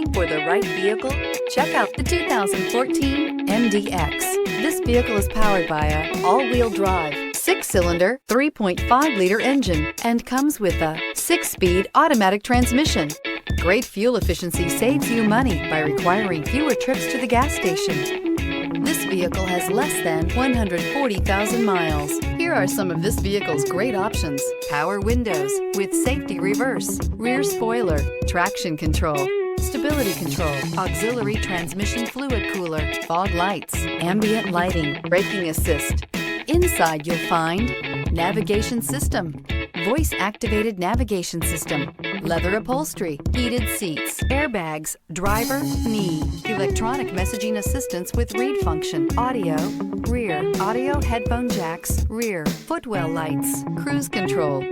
Looking for the right vehicle? Check out the 2014 MDX. This vehicle is powered by a all-wheel drive, 6-cylinder, 3.5-liter engine and comes with a 6-speed automatic transmission. Great fuel efficiency saves you money by requiring fewer trips to the gas station. This vehicle has less than 140,000 miles. Here are some of this vehicle's great options: power windows with safety reverse, rear spoiler, traction control, stability control, auxiliary transmission fluid cooler, fog lights, ambient lighting, braking assist. Inside you'll find navigation system, voice-activated navigation system, leather upholstery, heated seats, airbags, driver, knee, electronic messaging assistance with read function, audio, rear, audio headphone jacks, rear, footwell lights, cruise control.